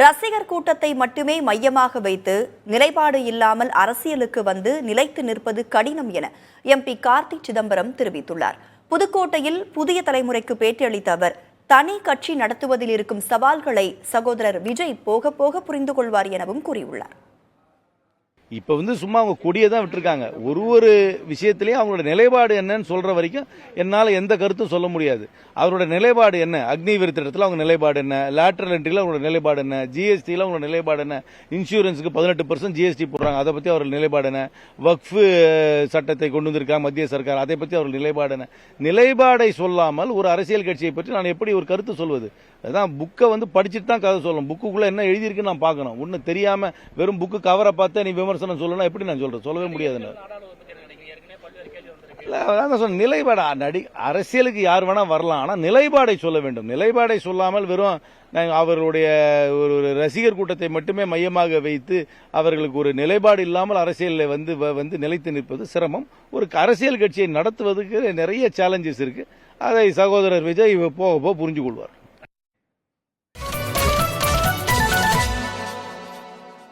ரசிகர் கூட்டத்தை மட்டுமே மையமாக வைத்து நிலைப்பாடு இல்லாமல் அரசியலுக்கு வந்து நிலைத்து நிற்பது கடினம் என எம்பி கார்த்தி சிதம்பரம் தெரிவித்துள்ளார். புதுக்கோட்டையில் புதிய தலைமுறைக்கு பேட்டியளித்த அவர், தனி கட்சி நடத்துவதில் இருக்கும் சவால்களை சகோதரர் விஜய் போக போக புரிந்து கொள்வார் எனவும் கூறியுள்ளார். இப்ப சும்மா அவங்க கொடியை தான் விட்டுருக்காங்க. ஒரு விஷயத்திலேயே அவங்களோட நிலைப்பாடு என்னன்னு சொல்ற வரைக்கும் என்னால எந்த கருத்தும் சொல்ல முடியாது. அவரோட நிலைப்பாடு என்ன, அக்னி விருத்திடத்தில் அவங்க நிலைப்பாடு என்ன, லேட்டரல் என்ட்ரியில் அவங்களோட நிலைப்பாடு என்ன, ஜிஎஸ்டியில் அவங்களோட நிலைப்பாடு என்ன, இன்சூரன்ஸுக்கு 18% ஜிஎஸ்டி போடுறாங்க, அதை பத்தி அவர்கள் நிலைப்பாடு என்ன, வக்ஃபு சட்டத்தை கொண்டு வந்திருக்காங்க மத்திய சர்க்கார், அதை பத்தி அவர்கள் நிலைப்பாடு என்ன. நிலைப்பாடை சொல்லாமல் ஒரு அரசியல் கட்சியை பற்றி நான் எப்படி ஒரு கருத்து சொல்வது? அதான் புக்கை படிச்சுட்டு தான் கதை சொல்லணும். புக்குக்குள்ள என்ன எழுதியிருக்குன்னு நான் பார்க்கணும். ஒன்னும் தெரியாம வெறும் புக்கு கவரை பார்த்தா நீ விமர்சனம் சொல்லணும், எப்படி நான் சொல்றேன்? சொல்லவே முடியாது. நிலைப்பாடு அரசியலுக்கு யார் வேணா வரலாம், ஆனா நிலைப்பாடை சொல்ல வேண்டும். நிலைப்பாடை சொல்லாமல் வெறும் அவர்களுடைய ஒரு ரசிகர் கூட்டத்தை மட்டுமே மையமாக வைத்து அவர்களுக்கு ஒரு நிலைப்பாடு இல்லாமல் அரசியலில் வந்து நிலைத்து நிற்பது சிரமம். ஒரு அரசியல் கட்சியை நடத்துவதற்கு நிறைய சேலஞ்சஸ் இருக்கு. அதை சகோதரர் விஜய் போக புரிஞ்சு கொள்வார்.